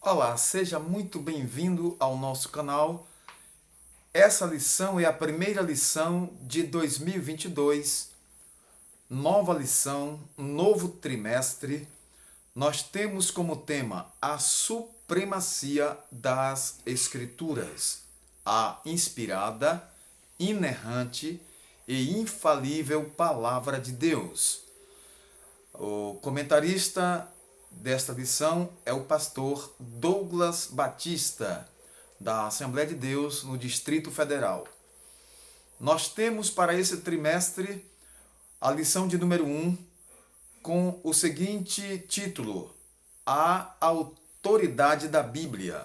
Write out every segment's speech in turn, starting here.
Olá, seja muito bem-vindo ao nosso canal. Essa lição é a primeira lição de 2022, nova lição, novo trimestre. Nós temos como tema a supremacia das Escrituras, a inspirada, inerrante e infalível Palavra de Deus. O comentarista desta lição é o pastor Douglas Batista, da Assembleia de Deus no Distrito Federal. Nós temos para esse trimestre a lição de número 1 com o seguinte título: A autoridade da Bíblia.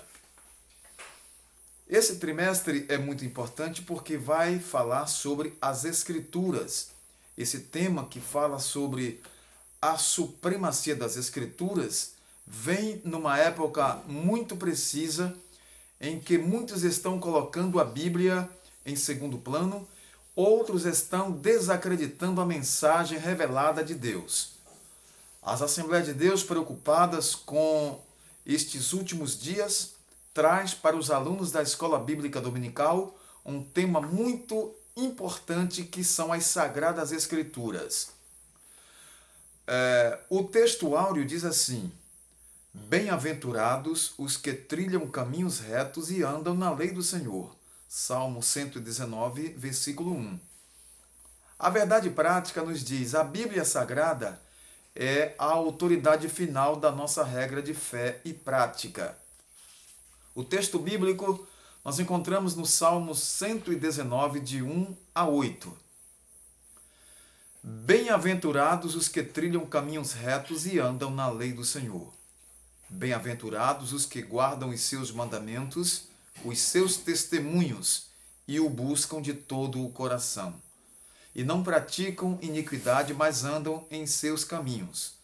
Esse trimestre é muito importante porque vai falar sobre as Escrituras. Esse tema que fala sobre a supremacia das Escrituras vem numa época muito precisa em que muitos estão colocando a Bíblia em segundo plano, outros estão desacreditando a mensagem revelada de Deus. As Assembleias de Deus, preocupadas com estes últimos dias, traz para os alunos da Escola Bíblica Dominical um tema muito importante que são as Sagradas Escrituras. O texto áureo diz assim: Bem-aventurados os que trilham caminhos retos e andam na lei do Senhor. Salmo 119, versículo 1. A verdade prática nos diz: a Bíblia Sagrada é a autoridade final da nossa regra de fé e prática. O texto bíblico nós encontramos no Salmo 119, de 1 a 8. Bem-aventurados os que trilham caminhos retos e andam na lei do Senhor. Bem-aventurados os que guardam os seus mandamentos, os seus testemunhos e o buscam de todo o coração. E não praticam iniquidade, mas andam em seus caminhos.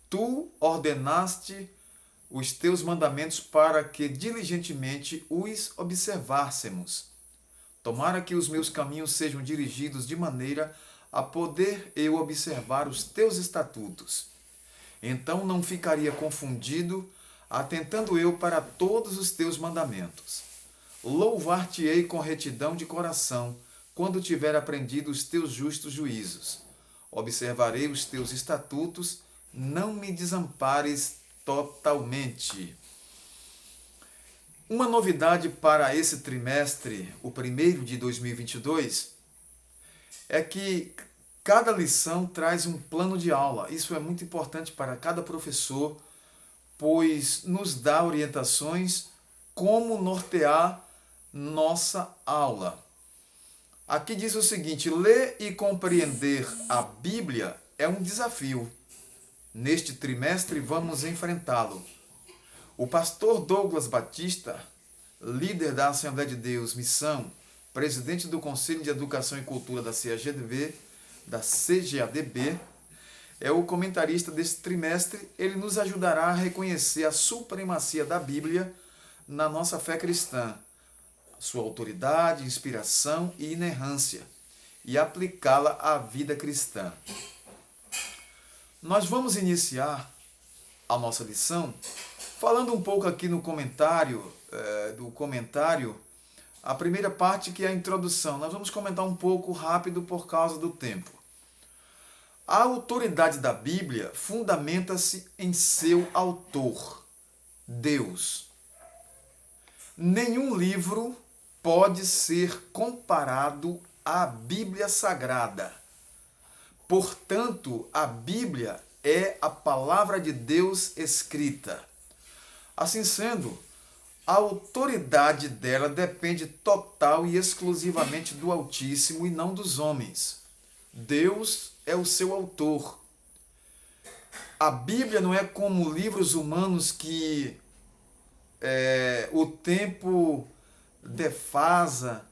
Tu ordenaste os teus mandamentos para que diligentemente os observássemos. Tomara que os meus caminhos sejam dirigidos de maneira a poder eu observar os teus estatutos. Então não ficaria confundido, atentando eu para todos os teus mandamentos. Louvar-te-ei com retidão de coração, quando tiver aprendido os teus justos juízos. Observarei os teus estatutos, não me desampares totalmente. Uma novidade para esse trimestre, o primeiro de 2022, é que cada lição traz um plano de aula. Isso é muito importante para cada professor, pois nos dá orientações como nortear nossa aula. Aqui diz o seguinte: ler e compreender a Bíblia é um desafio. Neste trimestre vamos enfrentá-lo. O pastor Douglas Batista, líder da Assembleia de Deus Missão, presidente do Conselho de Educação e Cultura da CAGDB, é o comentarista deste trimestre. Ele nos ajudará a reconhecer a supremacia da Bíblia na nossa fé cristã, sua autoridade, inspiração e inerrância, e aplicá-la à vida cristã. Nós vamos iniciar a nossa lição falando um pouco aqui no comentário, a primeira parte, que é a introdução. Nós vamos comentar um pouco rápido por causa do tempo. A autoridade da Bíblia fundamenta-se em seu autor, Deus. Nenhum livro pode ser comparado à Bíblia Sagrada. Portanto, a Bíblia é a palavra de Deus escrita. Assim sendo, a autoridade dela depende total e exclusivamente do Altíssimo e não dos homens. Deus é o seu autor. A Bíblia não é como livros humanos que o tempo defasa,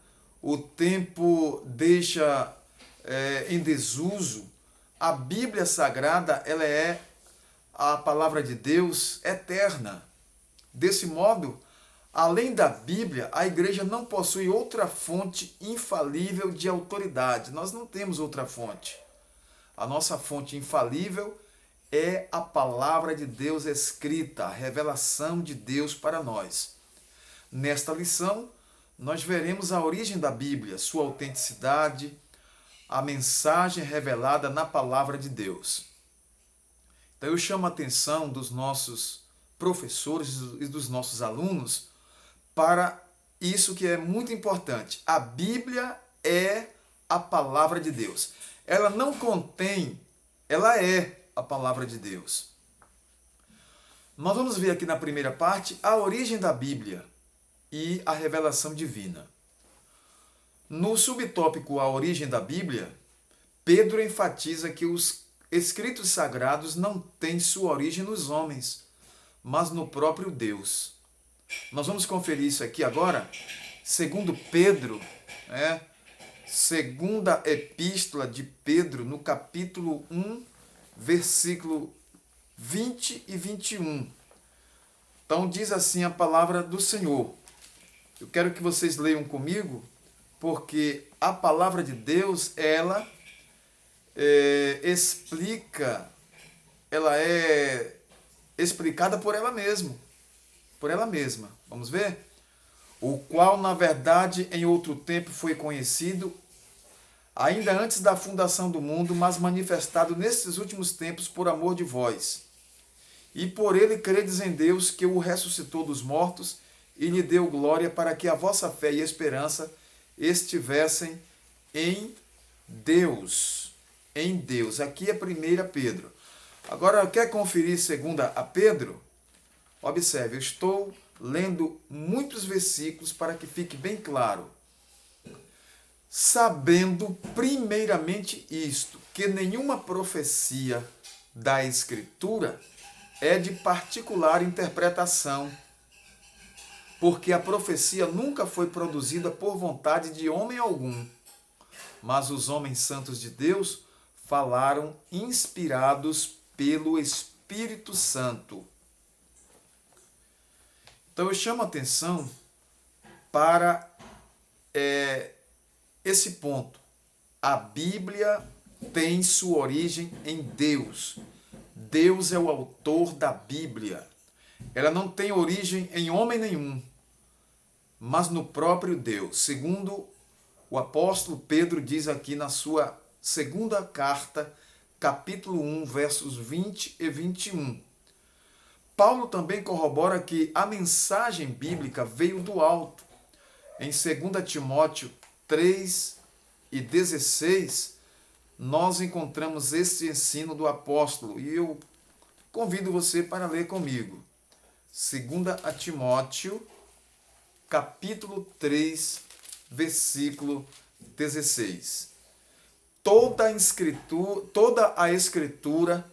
o tempo deixa em desuso. A Bíblia Sagrada, ela é a palavra de Deus eterna. Desse modo, além da Bíblia, a igreja não possui outra fonte infalível de autoridade. Nós não temos outra fonte. A nossa fonte infalível é a palavra de Deus escrita, a revelação de Deus para nós. Nesta lição, nós veremos a origem da Bíblia, sua autenticidade, a mensagem revelada na palavra de Deus. Então eu chamo a atenção dos nossos professores e dos nossos alunos para isso que é muito importante. A Bíblia é a palavra de Deus. Ela não contém, ela é a palavra de Deus. Nós vamos ver aqui na primeira parte a origem da Bíblia e a revelação divina. No subtópico A Origem da Bíblia, Pedro enfatiza que os escritos sagrados não têm sua origem nos homens, mas no próprio Deus. Nós vamos conferir isso aqui agora, segundo Pedro, segunda epístola de Pedro, no capítulo 1, versículo 20 e 21. Então diz assim a palavra do Senhor. Eu quero que vocês leiam comigo, porque a palavra de Deus, ela explica, ela é explicada por ela mesma. Por ela mesma. Vamos ver? O qual, na verdade, em outro tempo foi conhecido, ainda antes da fundação do mundo, mas manifestado nesses últimos tempos por amor de vós. E por ele credes em Deus, que o ressuscitou dos mortos e lhe deu glória, para que a vossa fé e esperança estivessem em Deus. Em Deus. Aqui é 1 Pedro. Agora, quer conferir 2 a Pedro? Observe, eu estou lendo muitos versículos para que fique bem claro. Sabendo primeiramente isto, que nenhuma profecia da Escritura é de particular interpretação, porque a profecia nunca foi produzida por vontade de homem algum, mas os homens santos de Deus falaram inspirados pelo Espírito Santo. Então eu chamo a atenção para esse ponto. A Bíblia tem sua origem em Deus. Deus é o autor da Bíblia. Ela não tem origem em homem nenhum, mas no próprio Deus. Segundo o apóstolo Pedro diz aqui na sua segunda carta, capítulo 1, versos 20 e 21. Paulo também corrobora que a mensagem bíblica veio do alto. Em 2 Timóteo 3 e 16, nós encontramos esse ensino do apóstolo. E eu convido você para ler comigo. 2 Timóteo, capítulo 3, versículo 16. Toda a Escritura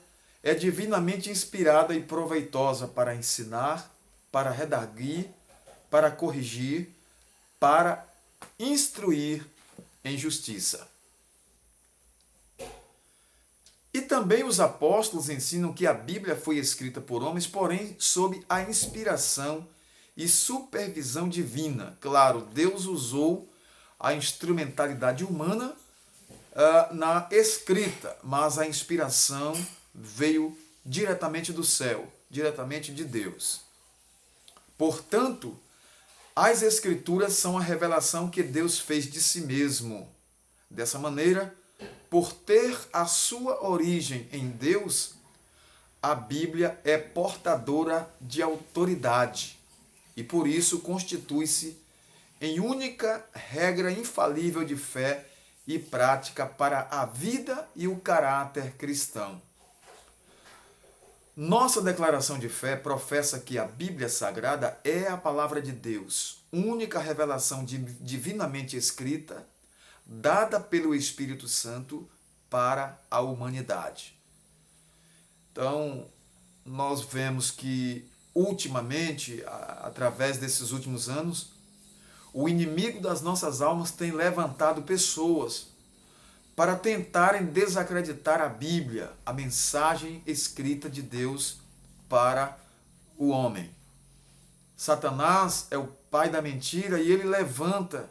é divinamente inspirada e proveitosa para ensinar, para redarguir, para corrigir, para instruir em justiça. E também os apóstolos ensinam que a Bíblia foi escrita por homens, porém sob a inspiração e supervisão divina. Claro, Deus usou a instrumentalidade humana na escrita, mas a inspiração veio diretamente do céu, diretamente de Deus. Portanto, as Escrituras são a revelação que Deus fez de si mesmo. Dessa maneira, por ter a sua origem em Deus, a Bíblia é portadora de autoridade e por isso constitui-se em única regra infalível de fé e prática para a vida e o caráter cristão. Nossa declaração de fé professa que a Bíblia Sagrada é a palavra de Deus, única revelação divinamente escrita, dada pelo Espírito Santo para a humanidade. Então, nós vemos que, ultimamente, através desses últimos anos, o inimigo das nossas almas tem levantado pessoas para tentarem desacreditar a Bíblia, a mensagem escrita de Deus para o homem. Satanás é o pai da mentira e ele levanta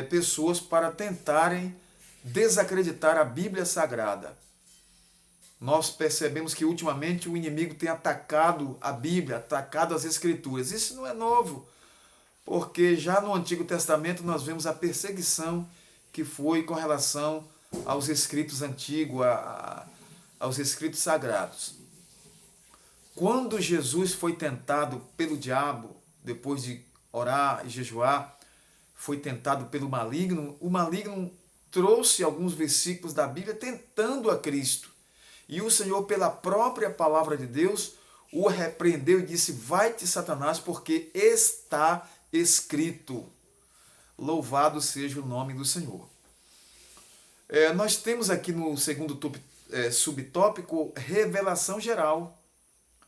pessoas para tentarem desacreditar a Bíblia Sagrada. nós percebemos que ultimamente o inimigo tem atacado a Bíblia, atacado as Escrituras. Isso não é novo, porque já no Antigo Testamento nós vemos a perseguição que foi com relação aos escritos antigos, aos escritos sagrados. Quando Jesus foi tentado pelo diabo, depois de orar e jejuar, foi tentado pelo maligno, o maligno trouxe alguns versículos da Bíblia tentando a Cristo. E o Senhor, pela própria palavra de Deus, o repreendeu e disse: vai-te, Satanás, porque está escrito. Louvado seja o nome do Senhor. Nós temos aqui no segundo subtópico revelação geral.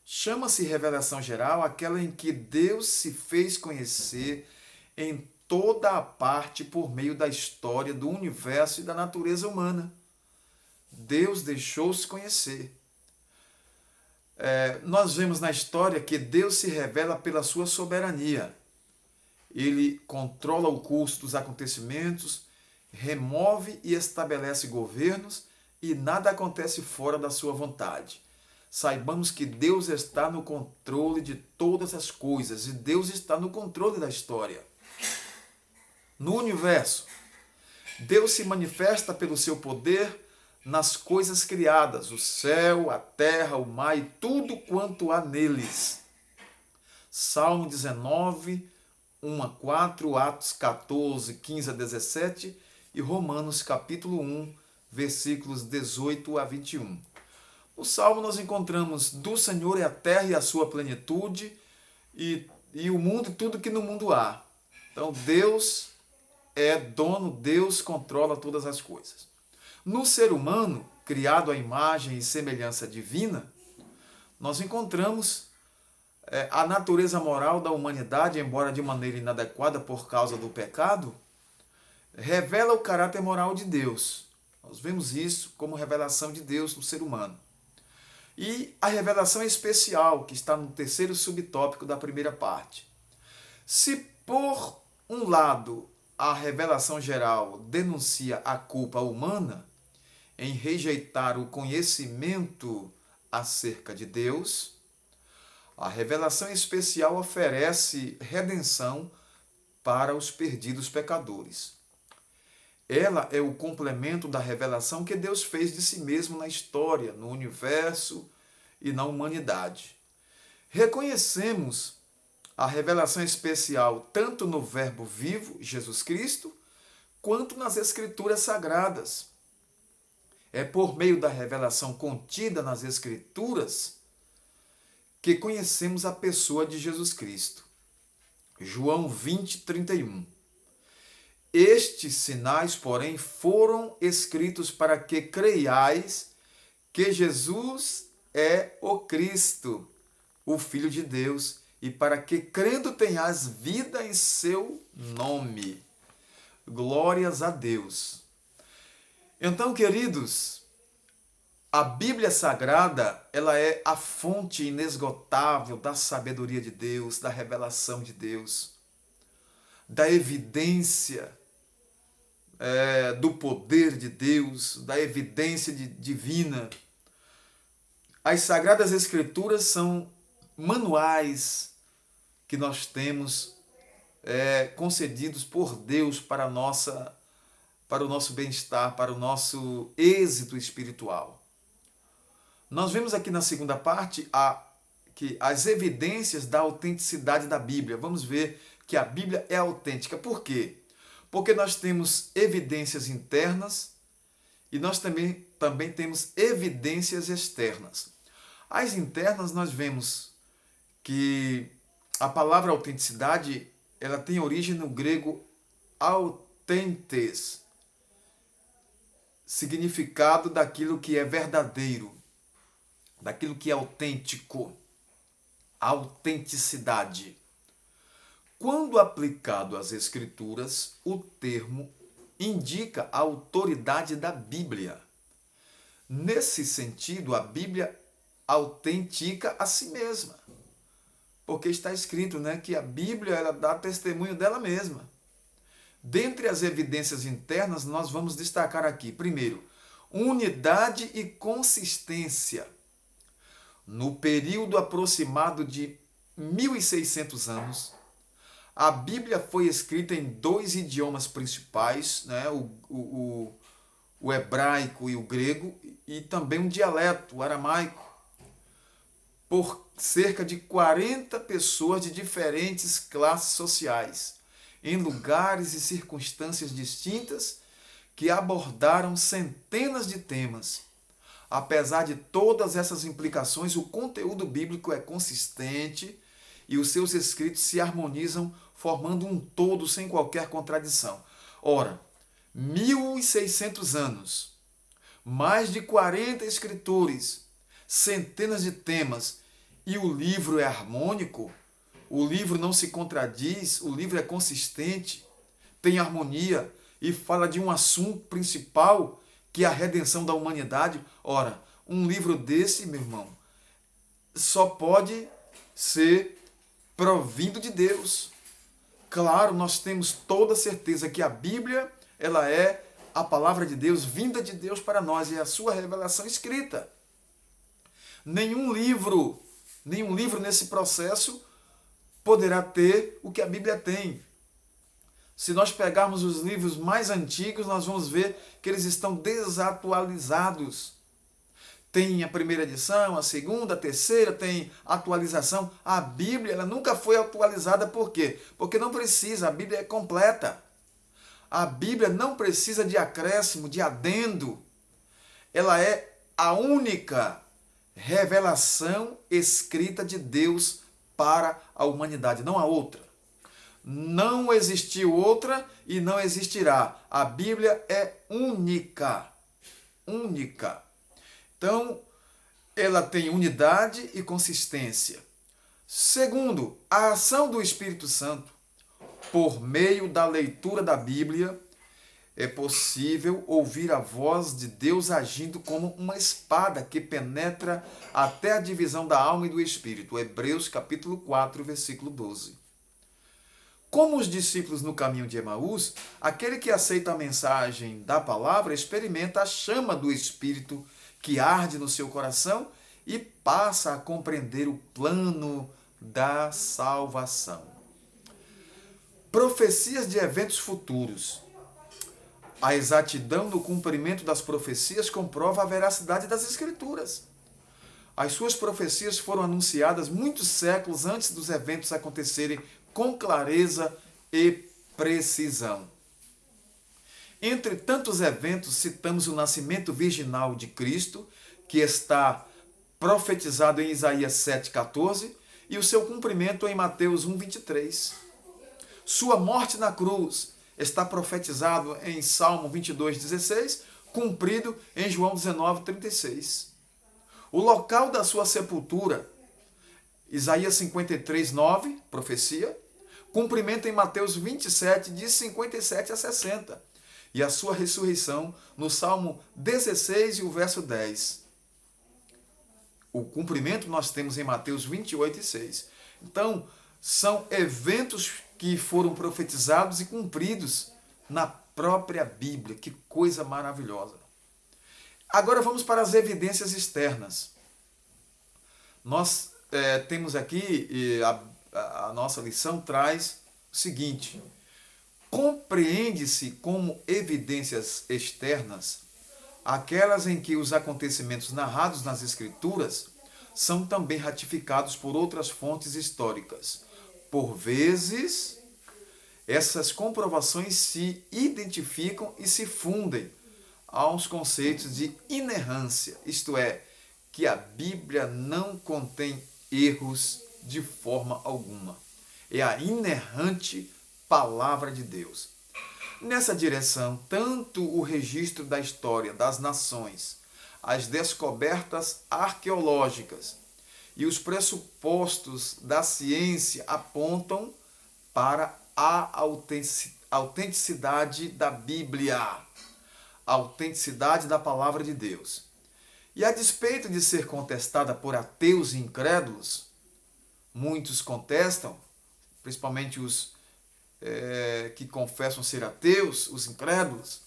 Chama-se revelação geral aquela em que Deus se fez conhecer em toda a parte por meio da história do universo e da natureza humana. Deus deixou-se conhecer. Nós vemos na história que Deus se revela pela sua soberania. Ele controla o curso dos acontecimentos, remove e estabelece governos e nada acontece fora da sua vontade. Saibamos que Deus está no controle de todas as coisas e Deus está no controle da história. No universo, Deus se manifesta pelo seu poder nas coisas criadas, o céu, a terra, o mar e tudo quanto há neles. Salmo 19, 1 a 4, Atos 14, 15 a 17 e Romanos capítulo 1, versículos 18 a 21. No Salmo nós encontramos: do Senhor é a terra e a sua plenitude, e o mundo e tudo que no mundo há. Então Deus é dono, Deus controla todas as coisas. No ser humano, criado à imagem e semelhança divina, nós encontramos a natureza moral da humanidade, embora de maneira inadequada por causa do pecado, revela o caráter moral de Deus. Nós vemos isso como revelação de Deus no ser humano. E a revelação especial, que está no terceiro subtópico da primeira parte. Se por um lado a revelação geral denuncia a culpa humana em rejeitar o conhecimento acerca de Deus, a revelação especial oferece redenção para os perdidos pecadores. Ela é o complemento da revelação que Deus fez de si mesmo na história, no universo e na humanidade. Reconhecemos a revelação especial tanto no Verbo vivo, Jesus Cristo, quanto nas Escrituras Sagradas. É por meio da revelação contida nas Escrituras que conhecemos a pessoa de Jesus Cristo. João 20, 31. Estes sinais, porém, foram escritos para que creiais que Jesus é o Cristo, o Filho de Deus, e para que, crendo, tenhas vida em seu nome. Glórias a Deus. Então, queridos, a Bíblia Sagrada, ela é a fonte inesgotável da sabedoria de Deus, da revelação de Deus, da evidência do poder de Deus, da evidência divina. As Sagradas Escrituras são manuais que nós temos concedidos por Deus para o nosso bem-estar, para o nosso êxito espiritual. Nós vemos aqui na segunda parte que as evidências da autenticidade da Bíblia. Vamos ver que a Bíblia é autêntica. Por quê? Porque nós temos evidências internas e nós também temos evidências externas. As internas nós vemos que a palavra autenticidade ela tem origem no grego autentes, significado daquilo que é verdadeiro, daquilo que é autêntico, autenticidade. Quando aplicado às Escrituras, o termo indica a autoridade da Bíblia. Nesse sentido, a Bíblia autentica a si mesma, porque está escrito, que a Bíblia ela dá testemunho dela mesma. Dentre as evidências internas, nós vamos destacar aqui, primeiro, unidade e consistência. No período aproximado de 1.600 anos, a Bíblia foi escrita em dois idiomas principais, né? O hebraico e o grego, e também um dialeto, o aramaico, por cerca de 40 pessoas de diferentes classes sociais, em lugares e circunstâncias distintas, que abordaram centenas de temas. Apesar de todas essas implicações, o conteúdo bíblico é consistente e os seus escritos se harmonizam, formando um todo sem qualquer contradição. Ora, 1.600 anos, mais de 40 escritores, centenas de temas, e o livro é harmônico, o livro não se contradiz, o livro é consistente, tem harmonia e fala de um assunto principal, que é a redenção da humanidade. Ora, um livro desse, meu irmão, só pode ser provindo de Deus. Claro, nós temos toda certeza que a Bíblia, ela é a palavra de Deus, vinda de Deus para nós, e a sua revelação escrita. Nenhum livro nesse processo poderá ter o que a Bíblia tem. Se nós pegarmos os livros mais antigos, nós vamos ver que eles estão desatualizados. Tem a primeira edição, a segunda, a terceira, tem atualização. A Bíblia, ela nunca foi atualizada. Por quê? Porque não precisa, a Bíblia é completa. A Bíblia não precisa de acréscimo, de adendo. Ela é a única revelação escrita de Deus para a humanidade, não há outra. Não existiu outra e não existirá. A Bíblia é única. Única. Então, ela tem unidade e consistência. Segundo, a ação do Espírito Santo. Por meio da leitura da Bíblia, é possível ouvir a voz de Deus agindo como uma espada que penetra até a divisão da alma e do espírito. Hebreus capítulo 4, versículo 12. Como os discípulos no caminho de Emaús, aquele que aceita a mensagem da palavra experimenta a chama do Espírito que arde no seu coração e passa a compreender o plano da salvação. Profecias de eventos futuros. A exatidão no cumprimento das profecias comprova a veracidade das Escrituras. As suas profecias foram anunciadas muitos séculos antes dos eventos acontecerem com clareza e precisão. Entre tantos eventos, citamos o nascimento virginal de Cristo, que está profetizado em Isaías 7,14, e o seu cumprimento em Mateus 1,23. Sua morte na cruz está profetizado em Salmo 22,16, cumprido em João 19,36. O local da sua sepultura, Isaías 53,9, profecia, cumprimento em Mateus 27, de 57 a 60. E a sua ressurreição no Salmo 16 e o verso 10. O cumprimento nós temos em Mateus 28 e 6. Então, são eventos que foram profetizados e cumpridos na própria Bíblia. Que coisa maravilhosa. Agora vamos para as evidências externas. Nós temos aqui, a nossa lição traz o seguinte: compreende-se como evidências externas aquelas em que os acontecimentos narrados nas Escrituras são também ratificados por outras fontes históricas. Por vezes, essas comprovações se identificam e se fundem aos conceitos de inerrância, isto é, que a Bíblia não contém erros de forma alguma. É a inerrante palavra de Deus. Nessa direção, tanto o registro da história das nações, as descobertas arqueológicas e os pressupostos da ciência apontam para a autenticidade da Bíblia, a autenticidade da palavra de Deus. E a despeito de ser contestada por ateus e incrédulos, muitos contestam, principalmente os que confessam ser ateus, os incrédulos,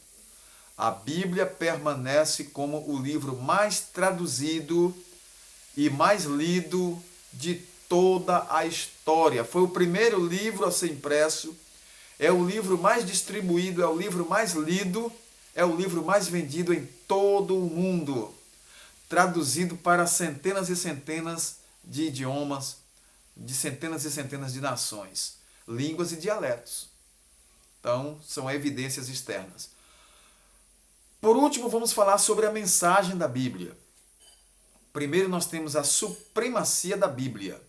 A Bíblia permanece como o livro mais traduzido e mais lido de toda a história. Foi o primeiro livro a ser impresso, é o livro mais distribuído, é o livro mais lido, é o livro mais vendido em todo o mundo, traduzido para centenas e centenas de idiomas, de centenas e centenas de nações, línguas e dialetos. Então, são evidências externas. Por último, vamos falar sobre a mensagem da Bíblia. Primeiro, nós temos a supremacia da Bíblia.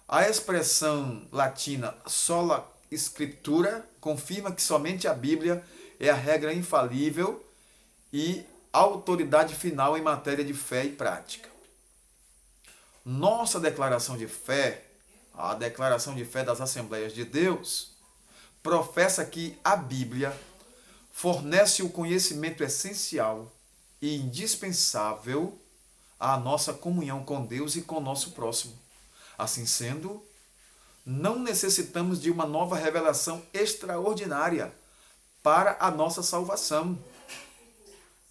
A expressão latina sola scriptura confirma que somente a Bíblia é a regra infalível e a autoridade final em matéria de fé e prática. Nossa declaração de fé, a declaração de fé das Assembleias de Deus, professa que a Bíblia fornece o conhecimento essencial e indispensável à nossa comunhão com Deus e com o nosso próximo. Assim sendo, não necessitamos de uma nova revelação extraordinária para a nossa salvação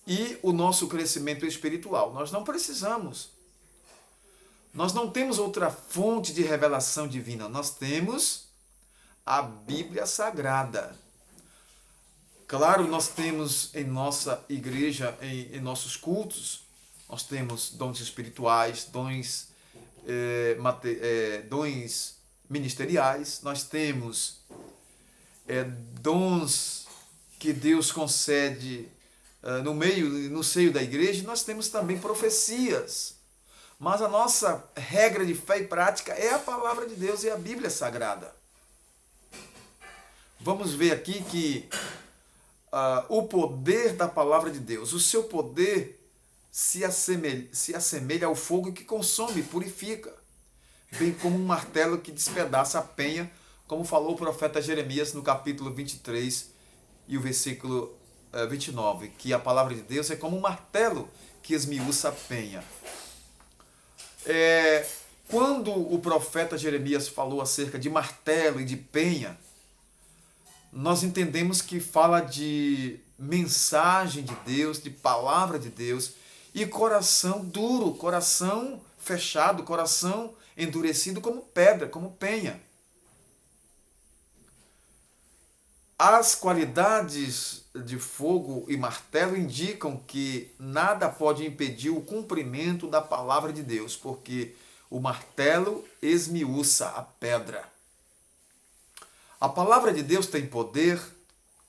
e o nosso crescimento espiritual. Nós não precisamos. Nós não temos outra fonte de revelação divina. Nós temos a Bíblia Sagrada. Claro, nós temos em nossa igreja, em nossos cultos, nós temos dons espirituais, dons ministeriais, nós temos dons que Deus concede no seio da igreja, nós temos também profecias. Mas a nossa regra de fé e prática é a palavra de Deus e a Bíblia Sagrada. Vamos ver aqui que o poder da palavra de Deus, o seu poder se assemelha ao fogo que consome e purifica, bem como um martelo que despedaça a penha, como falou o profeta Jeremias no capítulo 23 e o versículo 29, que a palavra de Deus é como um martelo que esmiuça a penha. Quando o profeta Jeremias falou acerca de martelo e de penha, nós entendemos que fala de mensagem de Deus, de palavra de Deus, e coração duro, coração fechado, coração endurecido como pedra, como penha. As qualidades de fogo e martelo indicam que nada pode impedir o cumprimento da palavra de Deus, porque o martelo esmiuça a pedra. A palavra de Deus tem poder,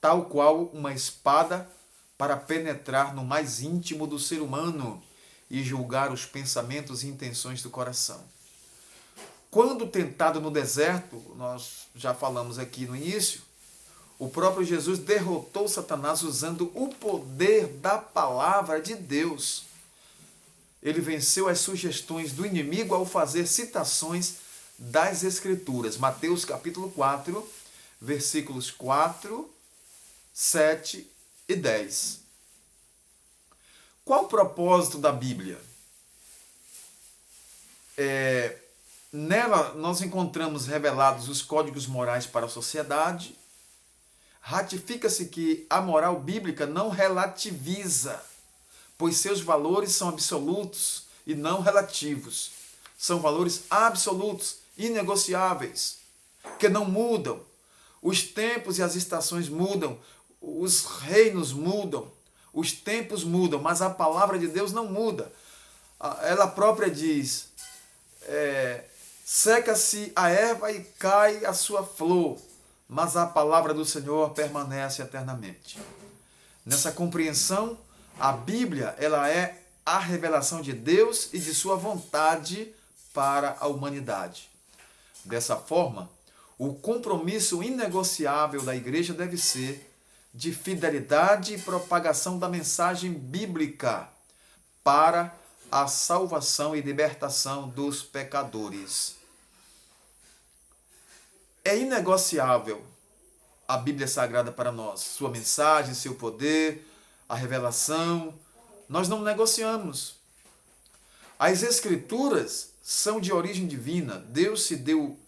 tal qual uma espada, para penetrar no mais íntimo do ser humano e julgar os pensamentos e intenções do coração. Quando tentado no deserto, nós já falamos aqui no início, o próprio Jesus derrotou Satanás usando o poder da palavra de Deus. Ele venceu as sugestões do inimigo ao fazer citações das Escrituras. Mateus capítulo 4, versículos 4, 7 e 10. Qual o propósito da Bíblia? Nela nós encontramos revelados os códigos morais para a sociedade. Ratifica-se que a moral bíblica não relativiza, pois seus valores são absolutos e não relativos. São valores absolutos, inegociáveis, que não mudam. Os tempos e as estações mudam, os reinos mudam, os tempos mudam, mas a palavra de Deus não muda. Ela própria diz, seca-se a erva e cai a sua flor, mas a palavra do Senhor permanece eternamente. Nessa compreensão, a Bíblia ela é a revelação de Deus e de sua vontade para a humanidade. Dessa forma, o compromisso inegociável da igreja deve ser de fidelidade e propagação da mensagem bíblica para a salvação e libertação dos pecadores. É inegociável a Bíblia Sagrada para nós, sua mensagem, seu poder, a revelação. Nós não negociamos. As Escrituras são de origem divina. Deus se deu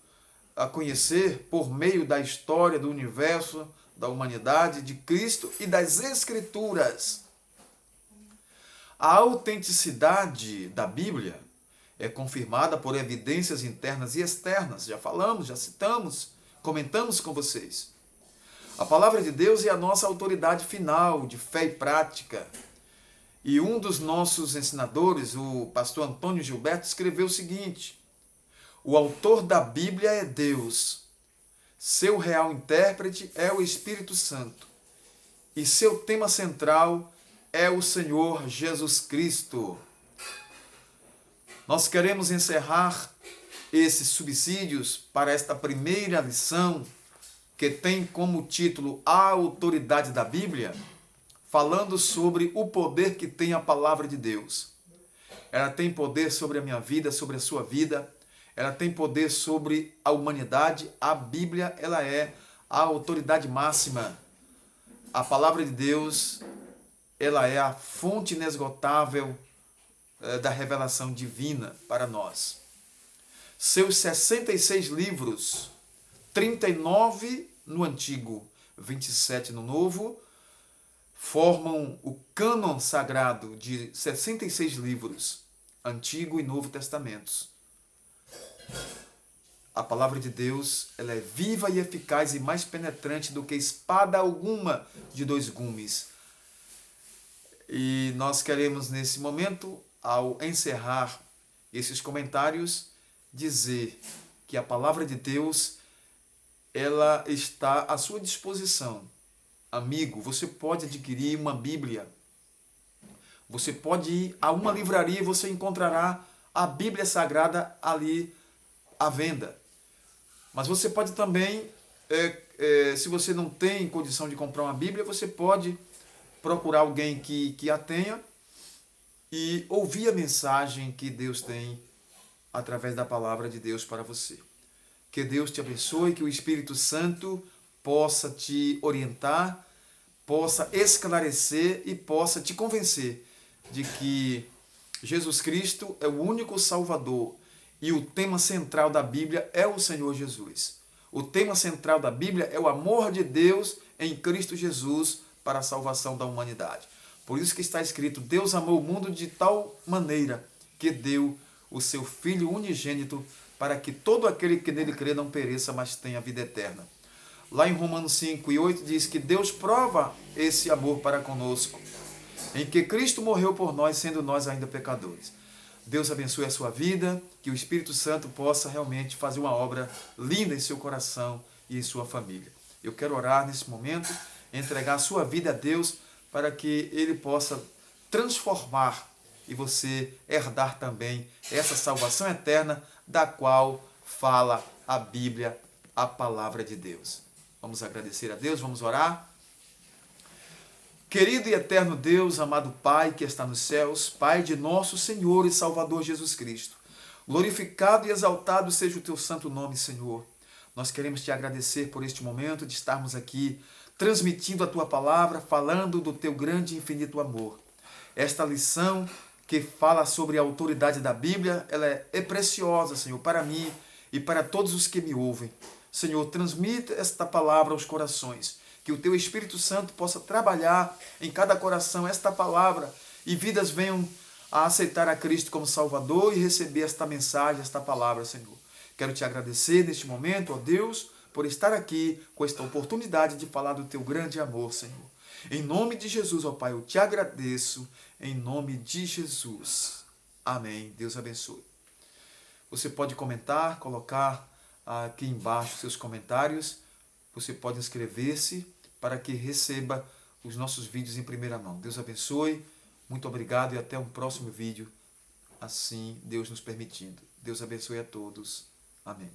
a conhecer por meio da história do universo, da humanidade, de Cristo e das Escrituras. A autenticidade da Bíblia é confirmada por evidências internas e externas. Já falamos, já citamos, comentamos com vocês. A palavra de Deus é a nossa autoridade final de fé e prática. E um dos nossos ensinadores, o pastor Antônio Gilberto, escreveu o seguinte: o autor da Bíblia é Deus, seu real intérprete é o Espírito Santo e seu tema central é o Senhor Jesus Cristo. Nós queremos encerrar esses subsídios para esta primeira lição, que tem como título A Autoridade da Bíblia, falando sobre o poder que tem a palavra de Deus. Ela tem poder sobre a minha vida, sobre a sua vida. Ela tem poder sobre a humanidade. A Bíblia, ela é a autoridade máxima. A palavra de Deus, ela é a fonte inesgotável da revelação divina para nós. Seus 66 livros, 39 no Antigo, 27 no Novo, formam o cânon sagrado de 66 livros, Antigo e Novo Testamentos. A palavra de Deus, ela é viva e eficaz e mais penetrante do que espada alguma de dois gumes. E nós queremos, nesse momento, ao encerrar esses comentários, dizer que a palavra de Deus, ela está à sua disposição. Amigo, você pode adquirir uma Bíblia. Você pode ir a uma livraria e você encontrará a Bíblia Sagrada ali à venda. Mas você pode também, se você não tem condição de comprar uma Bíblia, você pode procurar alguém que a tenha e ouvir a mensagem que Deus tem através da palavra de Deus para você. Que Deus te abençoe, que o Espírito Santo possa te orientar, possa esclarecer e possa te convencer de que Jesus Cristo é o único Salvador e o tema central da Bíblia é o Senhor Jesus. O tema central da Bíblia é o amor de Deus em Cristo Jesus para a salvação da humanidade. Por isso que está escrito: Deus amou o mundo de tal maneira que deu o seu Filho unigênito para que todo aquele que nele crê não pereça, mas tenha vida eterna. Lá em Romanos 5:8 diz que Deus prova esse amor para conosco, em que Cristo morreu por nós, sendo nós ainda pecadores. Deus abençoe a sua vida, que o Espírito Santo possa realmente fazer uma obra linda em seu coração e em sua família. Eu quero orar nesse momento, entregar a sua vida a Deus, para que Ele possa transformar e você herdar também essa salvação eterna da qual fala a Bíblia, a palavra de Deus. Vamos agradecer a Deus, vamos orar. Querido e eterno Deus, amado Pai que está nos céus, Pai de nosso Senhor e Salvador Jesus Cristo, glorificado e exaltado seja o teu santo nome, Senhor. Nós queremos te agradecer por este momento de estarmos aqui transmitindo a tua palavra, falando do teu grande e infinito amor. Esta lição que fala sobre a autoridade da Bíblia, ela é preciosa, Senhor, para mim e para todos os que me ouvem. Senhor, transmita esta palavra aos corações, que o teu Espírito Santo possa trabalhar em cada coração esta palavra e vidas venham a aceitar a Cristo como Salvador e receber esta mensagem, esta palavra, Senhor. Quero te agradecer neste momento, ó Deus, por estar aqui com esta oportunidade de falar do teu grande amor, Senhor. Em nome de Jesus, ó Pai, eu te agradeço, em nome de Jesus. Amém. Deus abençoe. Você pode comentar, colocar aqui embaixo seus comentários. Você pode inscrever-se para que receba os nossos vídeos em primeira mão. Deus abençoe, muito obrigado e até um próximo vídeo, assim Deus nos permitindo. Deus abençoe a todos. Amém.